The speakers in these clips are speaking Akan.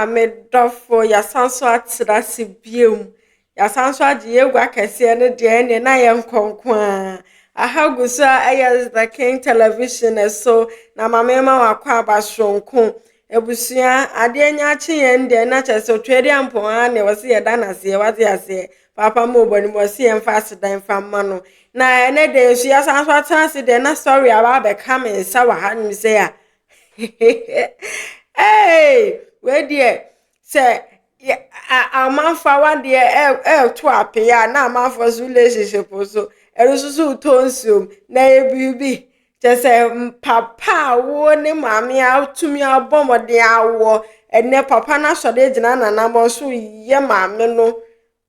me dofo ya sanso atira se biem ya sanso age yegwa kese ne de ne na ye nkonko a ahaguso ayes the King television so na mamema wakwa abashonko ebusia ade nya ache ye nde na chese twede ampon a ne wose ye da na se wate ase papa mo boni mo se en fast dan famma no na ene de so ya sanso atase de na story aba be come sa wa hanim se ya hey, where dear say a man for one dear to appear na man for relationship so erususu tonsum na ebibi just say papa wo ne mami atumi abom de awo ene papa na so de gina na mo so ye mami no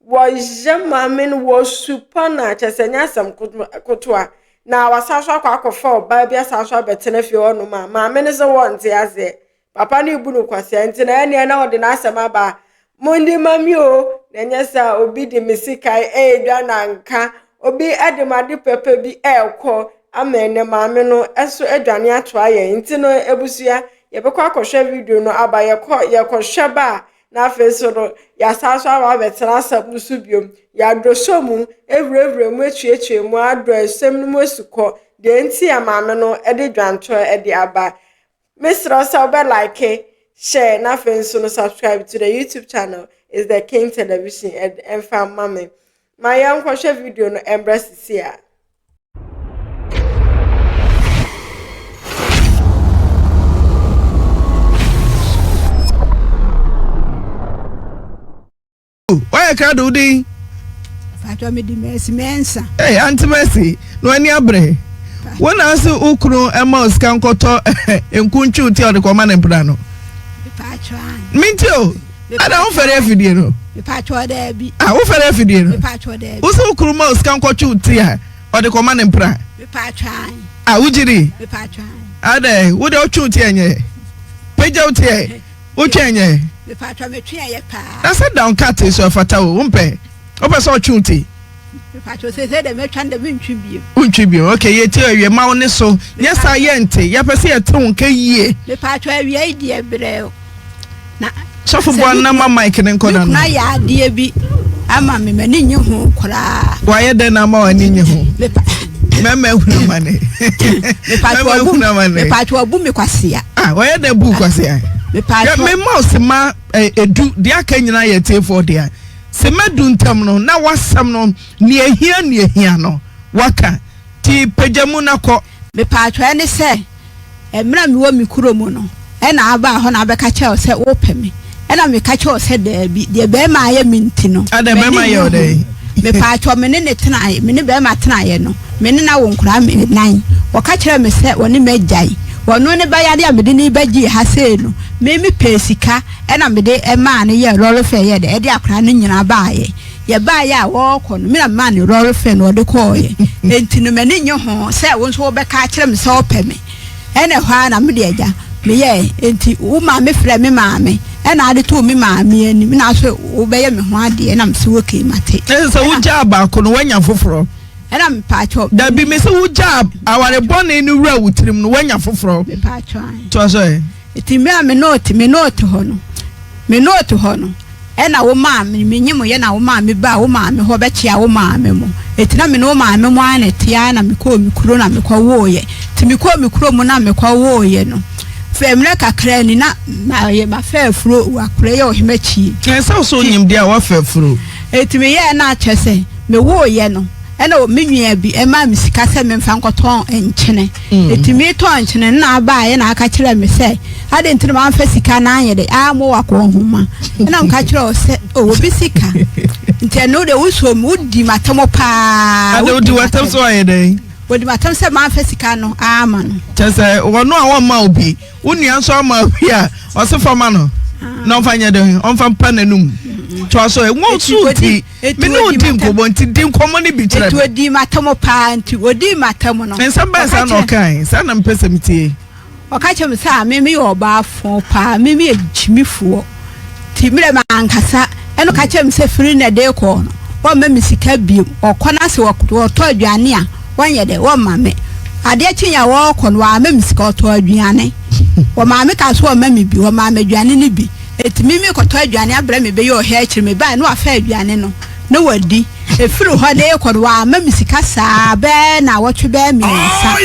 wo je mami no wo super na just nyasam kotoa na wasasho akwakofa oba bia sasho betene fi onu ma me ne se wonte aze papa ni ibu no kwase nti na ene na ode na asema ba mundi mami o na nyesa obi de misikai edwa na nka obi edemade pepe bi ekọ amene mami no eso edwane ato aye nti no ebusua ye bekọ akohwe video no aba ye kọ ba na feso no ya sasho aba betena asabusu biom ya dosomu evrevre mu echiechie mu ado esem no mu esuko de nti amame no ede dwanto ede aba Mr. Oba like share na feso no subscribe to the YouTube channel is the King Television and fam mame my young kwahwe video no embrace sia why can't do the Fatwa me di Mercy mensa. Hey, Auntie Mercy, no any abre. When I see Ukru Emos can koto enkunchu ti o de command emprano. Patwa. Mintio. I don't for every no. Patwa there be. Ah, who for every no. Patwa there. Who so Ukru Mos can kochu ti or the command empra. Patwa. Ah, ujiri. Patwa. Ade, wo de ochu ti enye. Peja uti e. Uchi enye. Patwa me twa ye pa. I said down cat is your fata wo umpe. Opa so ochu ti. Patwa say de me twa de ntwi bi. Untwi bi. Okay, ye ti awie ma woni so. Yes ayente. Ye pese ye ton ka yie. Me patwa awie di ebre. Na so for one na ma mic ne nkoda no. Na ya de bi. Ama me mani nye ho kora. Wa ye de na ma wani nye ho. Mema hunu mane. Me patwa bu me kwasia. Ah, wa ye de bu kwasia. Me patwa. Me mouse ma edu de aka nyina ye te for dia. Se madu ntam no na wasam no ne ehia no waka ti pejamu na ko me patwa ne se emra me wo mi kuro mu no e na aba ho na abeka che o se wo peme e na me ka che o se da bi de be ma ye minti no ade be ma ye o de me patwa me ne tena aye me ne be ma tena aye no me ne na wo nkura me nan wo ka kire me se woni magyan wono ne ba yade amede ni baji ha se no me pesika e na mede e ma ne ye rolo fe ye de e de akura ne nyina ba ye ye ba ye a wo kɔ no me na ma ne rolo fe no de kɔ ye enti no me ne nye ho se wo nso wo be ka kire me se wo pɛ me e na hwa na me de agya me ye enti wo ma me frɛ me ma me e na ade to me ma me ani me na so wo be ye me ho ade e na me se wo ke mate so wo ja ba ko no wanya foforo era me pacho da bi me se wo job aware bone ni wura wutirim no wanya foforo me pacho to so e ti me note ho no me note ho no e na wo ma me nyim ye na wo ma me ba wo ma me ho be chia wo ma me mo etina me no ma me mo ana tia na me ko mi kuro na me ko wo ye ti me ko mi kuro mo na me ko wo ye no femre kakra ni na ye ma fa furo wa kure ye o himachi kensa so nyim dia wa fa furo eti me ye na chese me wo ye no ena o menua bi e ma misika se me mfa nkoton enchene etimi to enchene na ba ye na aka kire me se ade ntiri ma mfa sika na anye de a mo wa ko homa ena nka kire o se o obi sika nti no de wuso mu di matamo pa ade odi watam so aye de odi matam se ma mfa sika no a ma no chese wono a wo ma obi unua so ma obi a o se fama no na mfanya de on fa mpa nanum to so e won suti me no di nkobo nti di nkomo ne bi kire to di matamo pa nti odi matamo no en samba sa no kan sa na mpese mtie o ka chem sa me yo ba fo pa me ejimifuo ti mire ma ankasa eno ka chem se free na de ko no wo ma misika bi o kona se wo to aduane a won ye de wo ma me ade chinya wo ko no wa ma misika to aduane wo ma me ka so wo ma me bi wo ma me aduane ne bi etimi mi koto aduane abra me be yo he akiri me ba no afa aduane no na wadi efiri ho na ekodo wa mamisika saa be na wotwe be miensa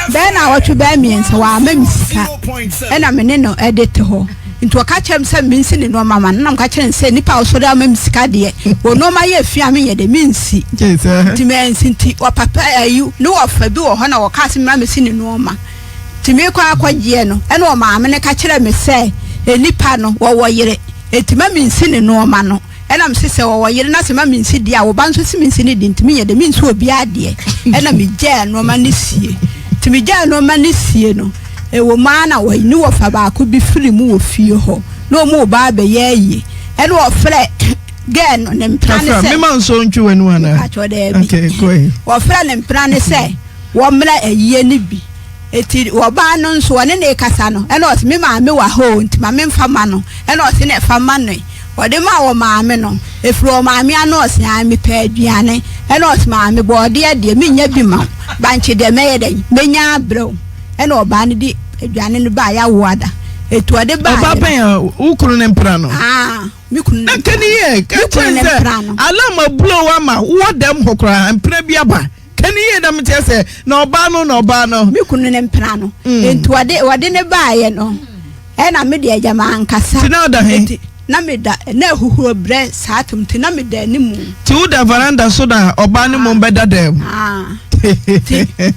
be na wotwe be miensa wa mamisika ena me ne no edete ho nti waka chem se minsi ne no mama na mka chere se nipa osode mamisika de wo no ma ye fia me ye de minsi nti mensi nti wa papa ayu no wa fa bi wo ho na waka se ma mesi ne no ma nti me kwa akwagie no ena o ma ne ka chere me se enipa no wo yire etima minsi ne no ma no ena msese wo yire na se ma minsi dia wo banso se minsi ne dintimi ye de minsi obi ade ena me gya no ma ne sie timi gya no ma ne sie no ewo ma na wo ni wo fa ba ko bi firi mu wo fie ho no mu ba be ye yi ena wo fre gya no ne mpane se me man so ntwe wanu ana okay go ahead wo fre ne mpane se wo mra ayiye ne bi eti wo ba no nso wo ne kasa no ena o se me ma me wa ho nti ma me mfa ma no ena o se ne fa ma no ode ma wo maame no efro maame ano ose ami pa aduane ena ose maame bo ode ade me nya bi ma banche de me yeden menya abro ena oba ne di aduane no ba ya wo ada etu ode ba oba pen ukuru ne mpra no mi kunu na kani ye ka chense alama blow ama wo dem hokra mpra bi aba kani ye dam chese na oba no mi kunu ne mpra no entu ode ne ba ye no ena me de agama ankasa tina oda he na me da na huhu bre saatum ti na me da ni mu ti u da veranda so da oba ni mo beda dem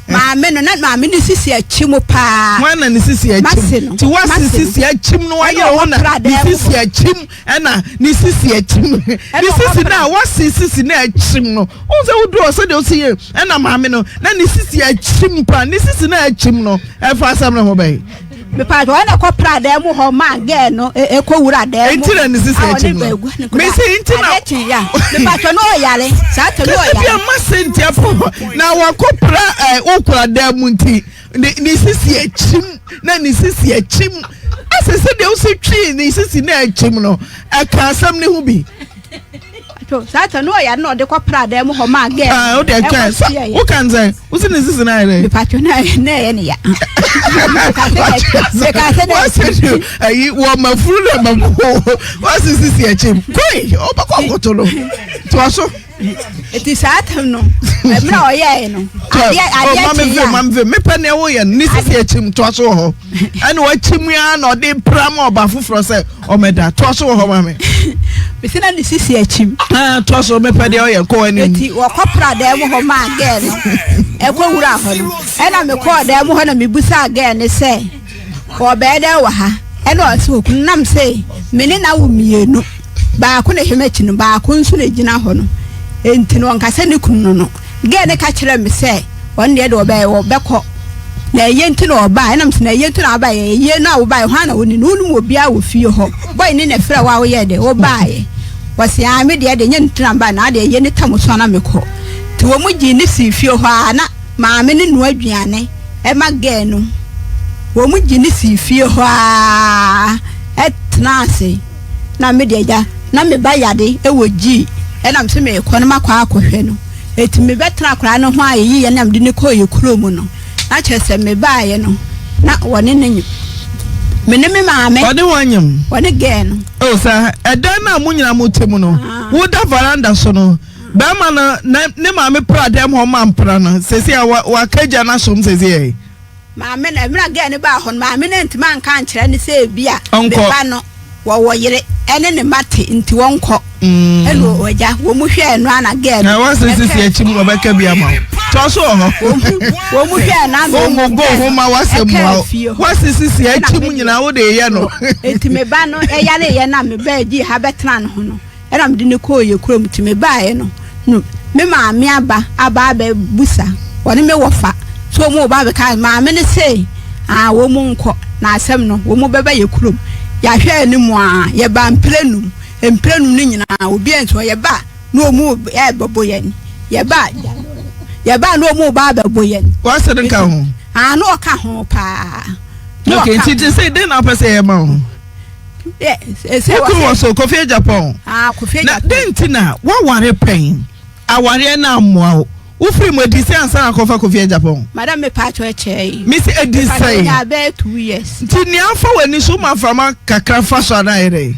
maame no na maame ni sisi achimu pa wana ni sisi achim ti wasi sisi achim no aye ho na ni sisi achim ena ni sisi achim ni sisi na wasi sisi na achim no o se wudu o se de o si ye ena maame no na ni sisi achim pa ni sisi na achim no e fa asam na ho bai me pa wana ko prade mu ho ma ge no e ko wura de mu entire ni sisi achim no me se entire ya me pa no yare sa to no yare bi ma senti apo na wakopra okura da mu nti ni sisi achim na ni sisi achim asese de o se twi ni sisi na achim no aka asam ne hu bi to sa to no yare no de ko prade mu ho ma ge o de ka o kan say o se ni sisi na yare me pa na ye ni ya ayi wo mafuru na mafo wasi sisi achim koi obako kotolo to aso eti saatam no emra oye no ade mamve me pa ne wo ye ni sisi achim to aso ho ene wa chim ya na ode pram oba fufuro se omeda to aso ho mame bisina ni sisi achim to aso me pa de oye ko ani eti wo kopra da mu ho ma ge no e ko wura ho no ena me ko da mu ho na me busa ge ne se ko be da wa ha ena o se okun nam se me ne na wo mienu ba ko ne hemachi no ba ko nsu ne gina ho no enti no nkase ne kunu no ge ne ka kire me se won de wo be ko na yenti no ba ena mse na yenti no ba ye na wo ba ho na woni no nu obi a wo fie ho boy ne na fra wa wo ye de wo ba ye wasi ame de nya ntran ba na de ye ne tamuso na me ko ti wo mu gi ne si fie ho ana maame ne no aduane e ma ge no wo mu gi ne si fie ho etna se na me de ja na me ba yade e wo gi e na mse me ko na makwa akohwe no eti me betra kra no ho ayi ye na me de ne ko ye kuro mu no na chese me ba ye no na wone ne me ne me maame wode wanyam wone ge no o sa edan na munyina motemu no wo da veranda so no ba ma na ne maame pra dem ho ma mpra no sesi wa kaja na som sesi e maame na mira ge ne ba ho maame na ntima anka nkere ne se bia be ba no wo yire ene ne mate nti wonko eno oja wo mu hwe eno ana ge no wa sesi achim wo ba ka bia ma to so ho wo mu hwe na wo mo go ho ma wasemu wa sesi achim nyina wo de ye no enti me ba no e yare ye na me ba gi ha betran no ho no era me de ne ko ye kuro mti me ba ye no me maame aba busa woni me wofa so mo ba be ka maame ne sei wo mu nko na asem no wo mu beba ye kuro ya hwe ni mu ye ba mprenum ni nyina obi enso ye ba no mu e bobo ye ni ye ba no mu ba bobo ye ni wa se den ka ho no ka ho pa okay ti say den na pese ye ma ho se wa so Kofi Japan Kofi Japan na den ti na wa ware pen aware na amwa Ufri mo di say ansa akofa Kofi Japan. Madam me pacho eche. Miss Edi say. Ya be 2 years. Ti ni afa wani so ma fama kakra fa so na ere.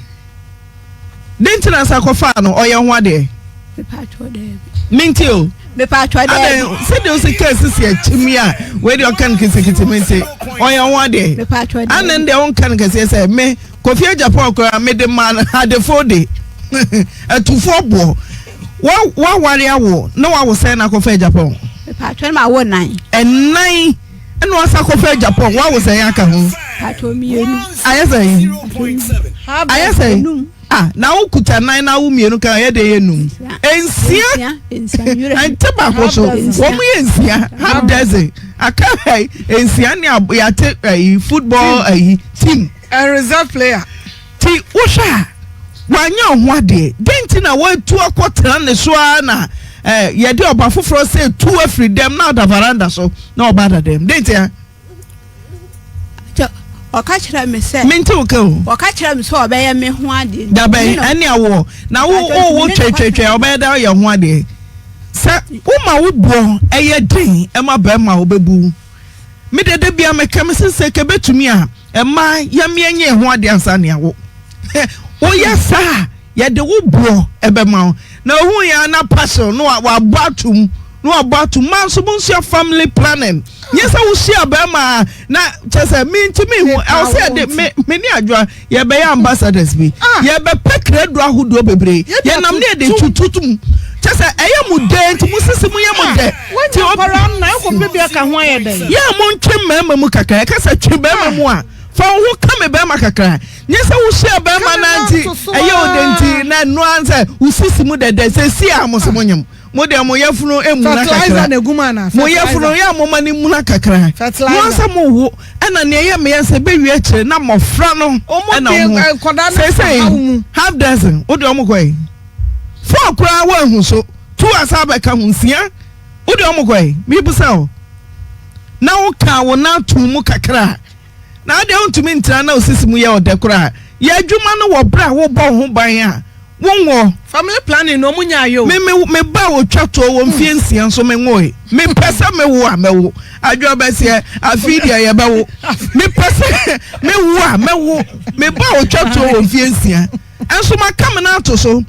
Denti na ansa akofa no oye ho ade. Me pacho de. Minti o. Me pacho de. Say dey say case si achimi a we dey kan kisikiti minti. Oye ho ade. Me pacho de. Anen dey on kan kase say me Kofi Japan ko me de man had the 4 day. Atufo bo. Wa wari awo na wa wo say na Kofi Japan. Me pacho ma wo 9. And 9 and was a Kofi Japan. What was a yaka home? Pacho mienu. I say. I say. Ah, now kuta 9 na umienu ka ye de yenum. Ensia. And tobacco so. Womu ensia. How does it? Aka ensia ni ya take football team. A reserve player. Ti usha. Wanya ohwade. Denti na we tu akwotran ne so na ye de oba foforo say two free them now the veranda so na oba them. Denti ya. Oka kira me say. Minti o ka o. Oka kira me so obeye me ho ade. Da ben ani awo. Na wo twetwetwe obeye da ye ho ade. Sa wo ma wo bo eye din e ma ba ma obebu. Me de bia me kam se ke betumi a e ma ya me enye ho ade ansa ne awo. Wo yesa ye de wo bo ebe ma na hu ya na passion no wa batum no abatum man so bunsia family planning yes I will share be ma na chese me ntimi hu I say de me ni adwa ye be ambassadors bi ye be pekredo ahudo bebre ye nam ne de tututum chese eye mu de nti mu sisi mu ye mu de ti opara na ko be bia ka ho aye de ye mu ntwe mema mu kakra ka sa twe bema mu a fa wo ka me bema kakra nyesa wo share bema na nti eye odenti na no anse usisi mu de se si amoso monyam mo de mo yefunu emu na kakra mo yefunu ya mo mani mu na kakra mo anse mo wo na ne ye me yense be wi akire na mofra no na mo say half dozen wo de mo kwai four kura wa hu so two asaba ka hu sia wo de mo kwai mi busa o na wo ka wo na tu mu kakra na de ontumi ntra na osisi mu ye odekura ye adwuma no wo bra wo bo ho ban a wonwo family planning no munya ayo me ba wo twato wo mfie nsia so me ngoe me pesa me wo a me wo adwo ba se afidia ye ba wo me pesa me wo a me wo me ba wo twato wo mfie nsia enso makam na ato so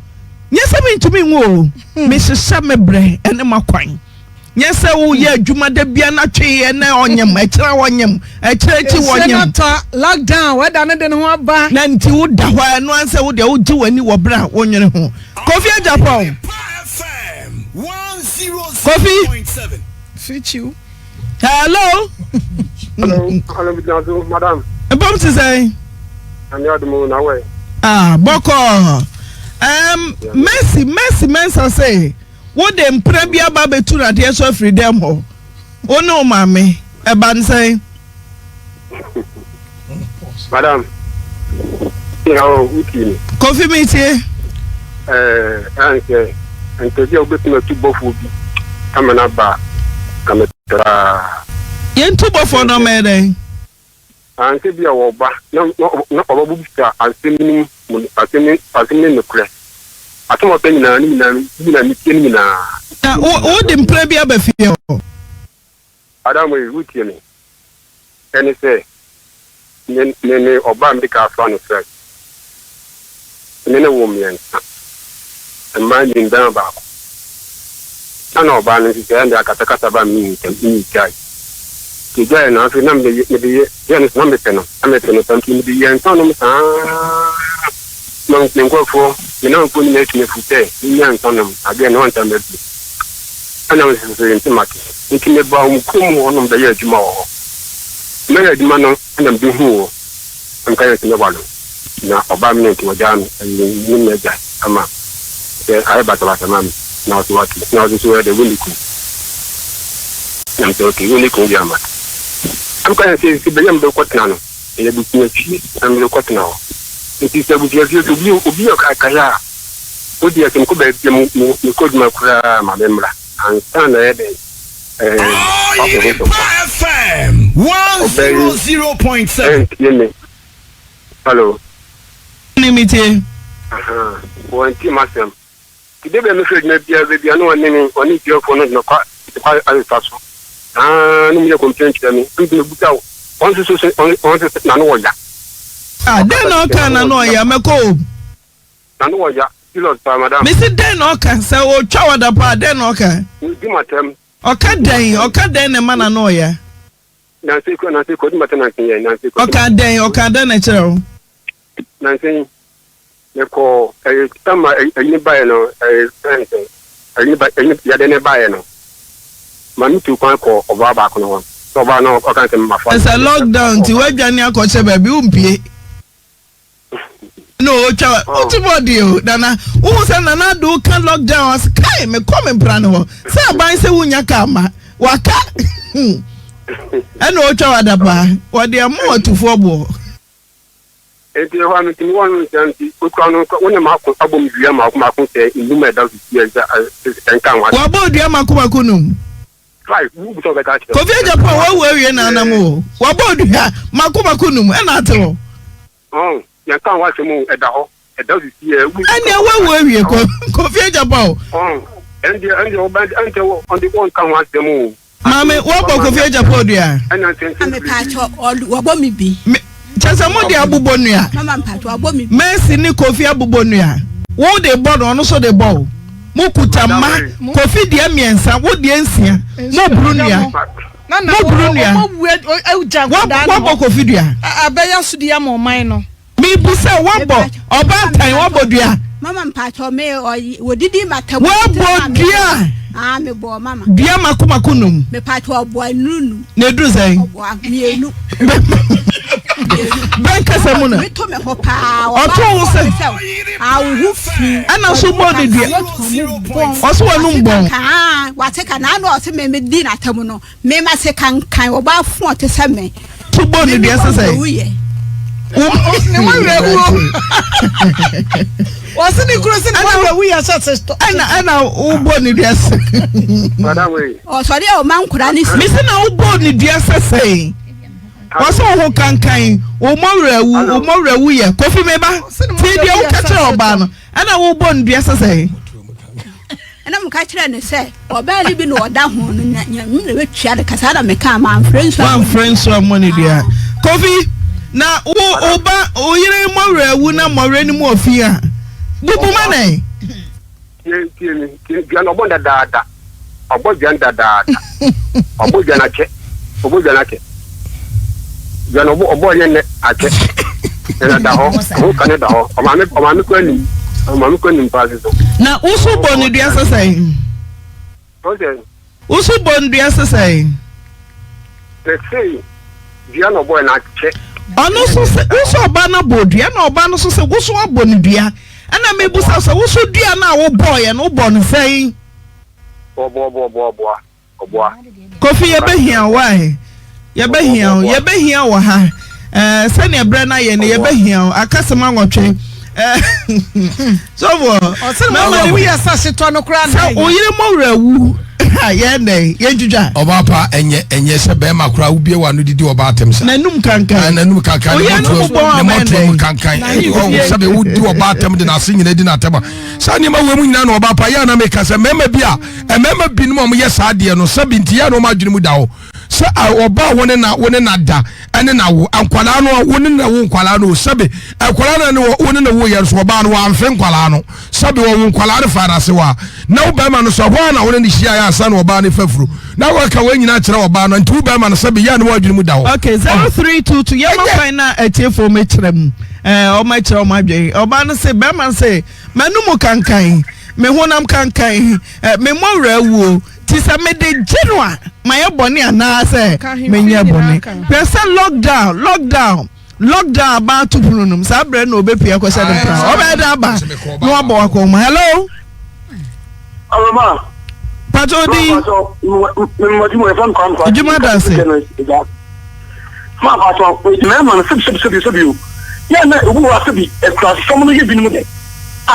nyese me ntumi ngo me hyehyɛ me bre ene makwan nyese wo ye adwuma da bia na twe na onyem akira wonyem akira chi wonyem lockdown we da ne de ho aba na nti wo da hwa no anse wo de wo gi wani wo bra wonwere ho Kofi Japan Kofi switch you hello hello madam bom to say ani adumo na we boko Messi say what dem premier ba betu na de so freedom ho ono mame e ban say madam yo ukini Kofi metie anke dia obetu na tubofu bi kamana ba kametra yentu bofo no mede anke bia wo ba na obabu bista asemi no kure atomo pe nyina ni tieni na o de premier ba fie ho adam we ukini eni se ne oba mbika afa no fresh ne wo mien imagine dan ba ko ana oba no se ande akatakata ba mi kai ke ja na afi nam de ye ne nam de no ameteno tanki ni de ye ntono msa non nkwafo ni na ko ni na tune fute ni ya ntono again no anta mebi ana wo se nti maki nti me ba um kum wo no de ye adwuma wo me ya adwuma no ana mbi hu wo amka ye tine walo na oba mi nti wajan ni meja ama ke ai bata mami na so watu na so de wuniku namto ke wuniku jama amka ye se be yam do kwatna no ye bu tiachi am do kwatna wo nti se bu tiachi to bi obi akaya odi akem ko be mu ko duma kura ma memra ansa na ye de FM 100.7 hello nimite wanti masem kide be me fe na bia no oni ti ofo no kwa I pass. No me complain to me. People without on Nanoya. Then okay, Nanoya, Mako. Nanoya, you lost by Madame. Mr. Den okay, so Chowa the part, then okay. Do my term. Okay, then a man Nanoya. Nancy could maternity, Nancy. Okay, then a child. Nancy, you call a summer, a new buyer, a new buyer. Mami tu kwa ko oba ba ko no so ba no o kan se ma fa. It's a lockdown ti we dwane akoche ba bi umpie. No cha utibodi o dana wo se na do kan lockdown as kai me come bra no se aban se wunya ka ma waka. Eno o cha wada ba wo de am otufo bo. Enti ho ami tin won nti o kwa no wona ma ko abom dua ma ko se induma da su ye kan wa. Wa bo dua ma ko num. Right, who so be catch. Kofi Japan wo we na anamo. Wa bo dua ma ko num e na ate ho. Oh, yan kan wa se mu e da ho. E da su ye. Ani wo we ko Kofi Japan. Oh, endi o band ante on the one kan wa se mu. Mame wo bo Kofi Japan dua. Ana ten. Ame pacho wo bo mi bi. Chasa mo de abubonu ya. Mama pacho wo bo mi. Messi ni Kofi abubonu ya. Wo de ball no so de ball. Mukuta ma Kofi de miensa wo de ensia. Mo brunu ya. Mo brunu ya. Wo bo Kofi dua. Abeya so de am oman no. Mi bu se wo bo oba tan wo bo dua. Mama pacho me wo didi matamu. Wo bo dua. Ah me bo mama. Dua makomako num. Me pacho bo anunu. Na edu sai. Bo mienu. Banka samuna. Me to me ho pa. Oto wo se. Awu fi. Ana so bo de dua. Oso wonu mbon. Ah, wa te ka na no o se me di na tamu no. Me ma se kan wo ba fu o te se me. To bo de dua sesai. Ne wa rewu. Wasi ni kuro se ne wa rewu ya so se. Ana ubo ni dua se. Madam we. O so de o man kura ni Mi se na ubo ni dua sesai. Wasa ho kankan o mawrewu ye Kofi meba ti dia wo kache oba no ana wo bo ndua sesai ana mu ka kire ne se oba li bi no oda ho no nya me betwa de kasa da me ka ma friends so money dia Kofi na wo oba oyire mawrewu na mawre ni mu ofia bubu manai Ye no bonda da obo janda da obo jana ke Jano obo yene ake ena da ho kan da ho o ma me ko ni pa so na usu bonu dua sesai okay usu bonu dua sesai let's say Jano boy na che ono so se usu oba na bodua na oba no so se usu abonu dua ana mebusa so usu dua na wo boy no bonu sei obo Kofi ye behia why ye behia wo ha se ne bre na ye ne ye behia akasema nwotwe so wo mama we ya sa seto no kra na oyire mawrawu ye ne ye jujwa oba pa enye se be makura ubie wa no didi oba atemsa nanum kankan ne moto kankan o sabe wudi oba atem de na se nyina di na atema sa ni ma wemu nyina na oba pa ya na me kasa mema bia mema bi no mo ye sa de no sabe ntia no ma dwene mu da ho se oba woni na da ene na wo ankwala no woni na wo nkwala no sabe ankwala no woni na wo ye so oba no amfe nkwala no sabe wo nkwala de fara se wa na wo ba ma no so ho na woni ni hia ya asa na oba ne fafuru na wo ka wanyina kire oba no ntu ba ma no sabe ya na wo adwene mu da ho okay 0322 ya ma fina etiefo me kirem o ma kire o ma dwen oba no se ba ma se manum kankan me honam kankan me mawrawu ti sa me de January my boni ana say me nya boni pesa lockdown ba to pununum sa bre na obepia ko se de pra o be da ba no abo akọ ma hello Aloma Patodi mo fam kan Juma dance ma pato me man sub ya na ubu wa sabi e class somo no ye binu de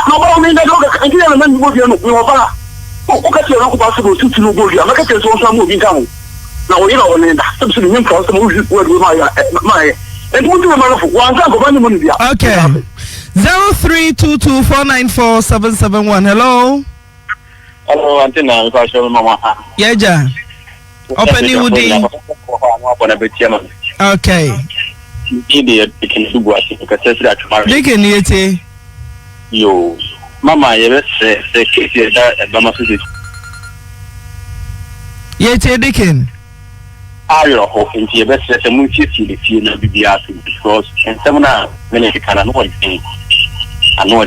no ba o me da do ka ngi na man mo bi no mo ba o ka ti ran ko ba sabi tutu no go ya ma ka ti so so mo bi kan na o yira o ne da sabi ni nka so mo wo ma ya ma e mo ti ma no fu wa nka ko ba ni mo ni bia okay 0322494771 hello Hello, Antina, if I show Mama. Yeja. Open you woody. Okay. Idiot, you can do what you can say that tomorrow. Dicken yeti. Yo, Mama, you say, that at Mama City. Yeti Dicken. Are you hoping to your best set a movie to the field and be asking because and some minutes can annoy me. Annoy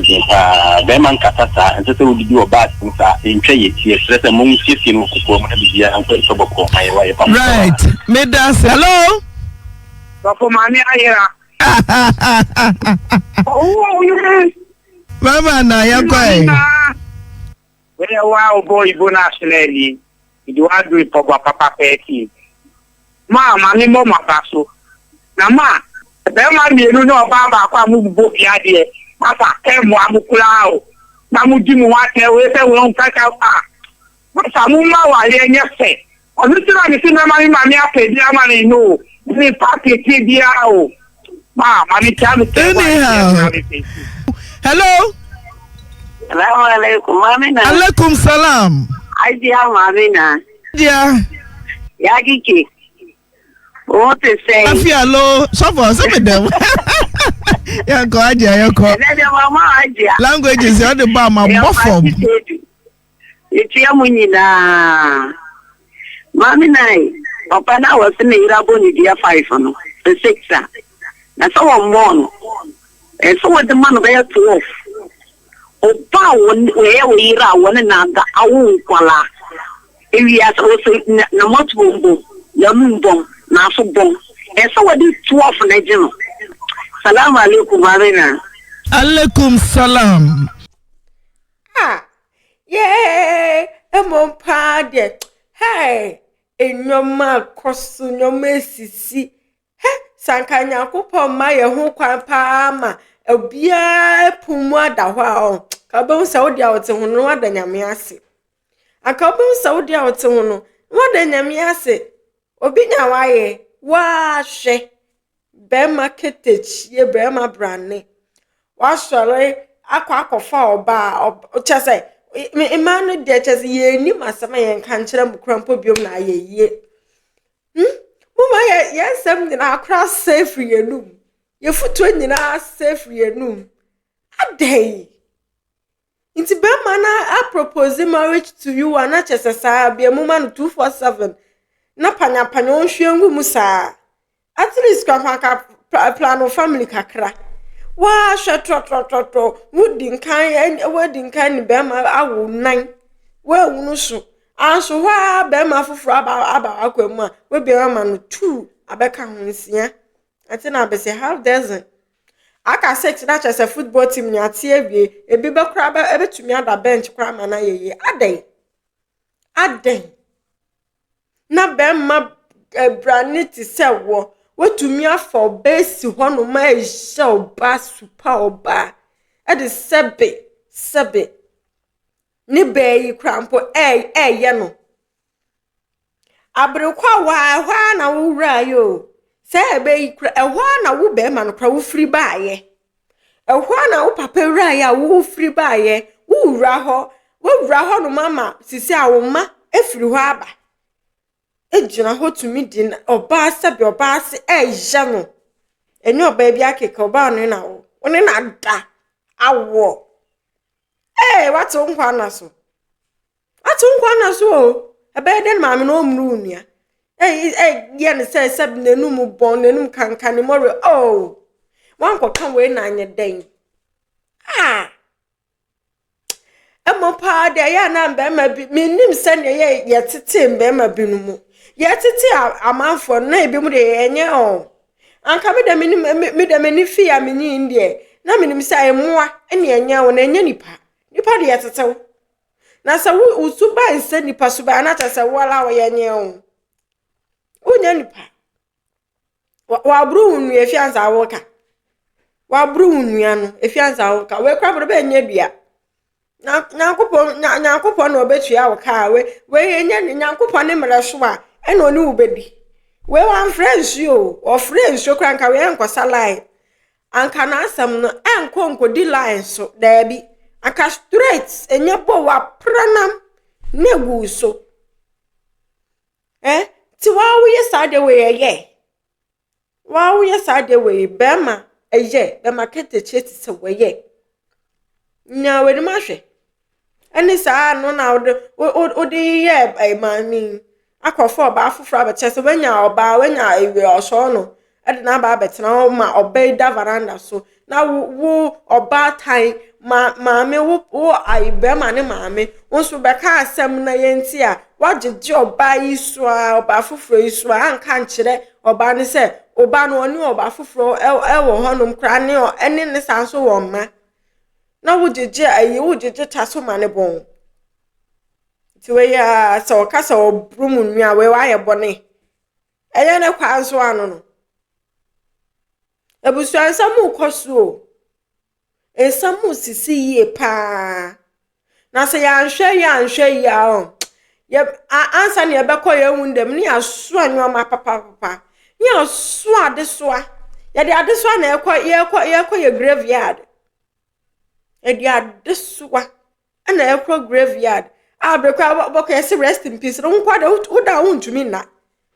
Beman Catata and so would do a bad thing in Kay, yes, let a moon system of the and put tobacco my wife. Right. Medas, hello. For money, Mama, na yakoi. Well, wow, boy, Bonationally. You are doing for Papa Petty. Ma, ni mo mapaso. Na ma, be ma mi enu no baba kwa mu bo bia de. Papa kemo amukula o. Na mu di mu wa te we se we on kaka ah. Papa mu ma wa le nye se. Onu ti na mi si na ma mi apedi ama ni no. Ni party ti bia o. Ma ni ta mi te. Hello. Assalamu alaikum, Mamina. Alaikum salam. Adia Mamina. Yeah. Yagiki. What to say? Afia lo, so for them. Yeah, go Adia, language is on the bar, my buffum. It's Yamunina. Mamina. Opana was in the Iraboni dear 5 on the 6. That's all one. And so what the man there 12. Opa where we are one another, I won't call her. If he has also no much bomb, Yamun Naso bomb, and so what is 12 legend. Salam alaikum, Marina. Alaikum salam. Ah, yeah, a mon party. Hey, in your mouth, cross your mercy. Hey, Sankanya Kupa, my whole quampa. Obia pumwa da hwa kabon saudi a wote hono wada nyame ase akabon saudi a wote hono wada nyame ase obi nya waye wa hwe be market ye be ma brane wa sore akwakofa oba chese imanu de chese ye ni masama ye kan kire mukrampo biom na ayeye muma ye sem de na akra safe ye num ye futu nyina safe ye num adai inti be mana I propose marriage to you and not just a be a woman 247 na panya onhwengu musa at least plan of family kakra wa hwe wedding kan be ma awu nan we wunu so anso hwa be ma foforo aba akwamu a we be ma no 2 abeka honsia ati na be say half dozen aka 6 na chese football team ni ati ewie ebi be kra be ebetumi ada bench kra ma na yeye aden na be ma braniti se wo wetumi afọ base hono ma ehye oba super oba e de sebe ni be yi krampo ye no abrekwa wa hwa na wura yo se be yi ehwa na wo be ma no kra wo free baaye ehwa na wo papa wura ya wo free baaye wo wura ho no mama sisi awoma efiri ho aba ejina ho tumi din oba sebe oba se eja no eni oba bia keke oba no na wo one na da awo watu nkwa na so ebe den ma me no mru nua ye ne se sebe nenum bon nenum kankan more wan ko kan we na anye den emo pa de ya na mbe ma bi minim se ne ye tete mbe ma bi no mu ye tete amanfo na ebi mu de enye anka me de me fi ya me nyin de na minim se ayemoa ene enye wo na enye nipa de ye tete na sa wo suba nse nipa suba na ta se wala wo ye nye unya nipa wa bru unu e fianza woka wa bru unu anu e fianza woka we kwa bro be nye bia nyankopon na obetua woka we ye nyankopon ne mra so a ena oni ubedi we wan friends yo o friends yo kranka we enkosa line anka na asam no enko di line so da bi aka straight enye bo wa pranam negu so ti wa wo ye sa de we ye wa wo ye sa de we be ma eye be ma kete cheti se we ye nya we ni ma hwe eni sa no na odi ye ma mi akofo ba afufra be chese wenya oba wenya ewe oso no ede na ba betena ma oba da veranda so na wo oba tai maame wo aibe ma ne maame wonso be ka asem na yenti a wajeje oba isu a oba afufra isu a anka nkire oba ne se oba no oni oba afufra ewo honum kra ne ene ne sanso wo ma na wojeje ayi wojeje taso ma ne bon tiwe ya so kasa obrumu nua we wa ye bone eye ne kwa nso anu no ebusu ansamu kosuo ensamu sisi ye pa na se ya nhwe ya o ye ansa ne be koye wundem ne aso anwa ma papa ne aso adesoa ye de adesoa na ye graveyard e de adesoa na ye graveyard abrekwa boko say rest in peace no nkwada woda wontumi na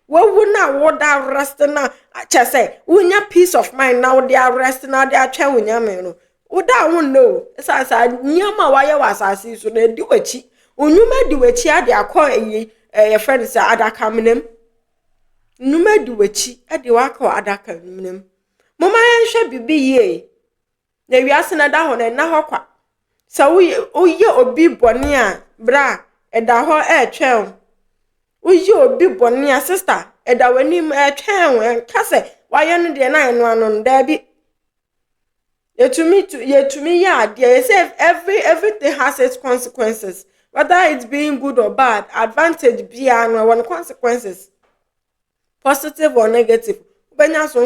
wo na woda rest na chese wonya peace of mind na woda rest na de atwa wonya me no woda won no sasa nyama waye wasase so na di wachi onyuma di wachi ade akọ ye friend say adaka mnem nyuma di wachi ade wakọ adaka mnem mama yenhwe bibi ye na wiase na da ho na hokwa sa uye obi boni a bra eda ho twem uye obi boni a sister eda wani twem kase waye no de na eno anu da bi yetumi ya de say everything has its consequences, whether it's being good or bad. Advantage be and one consequences, positive or negative. Benya so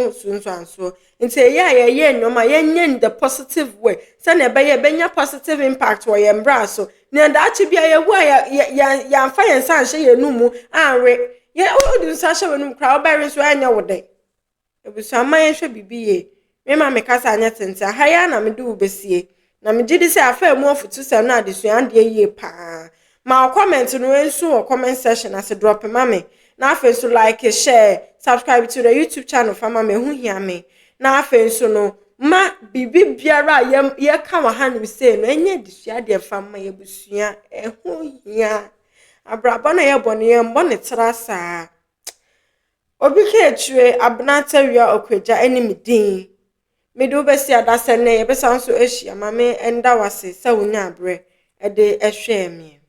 nti ya no ma yenye the positive way say na benya positive impact wo ye mbra so na da chi bia ye wo ya fa yen san hye ye numu anwe ye odun sa hye wenum kra obere so anya wo de ebusu amaye hwe bibiye me ma me kasa anya tente ha ya na me de ubesie na me gidi say afa mu ofutu se na adesu ande ye pa ma comment no ensu o comment section as drop mame na afa so like share subscribe to the YouTube channel for mama hu hia me na afa so no ma bibi biara ye ka wa hanim say no enye disua de fa ma ye busua hu hia abraba na ye bone ye mbone trasa obi ke etwe abnata wia okwaja enimi din me do be si adase ne ye be sanso ehia mama enda wase se wonya abre e de ehwe me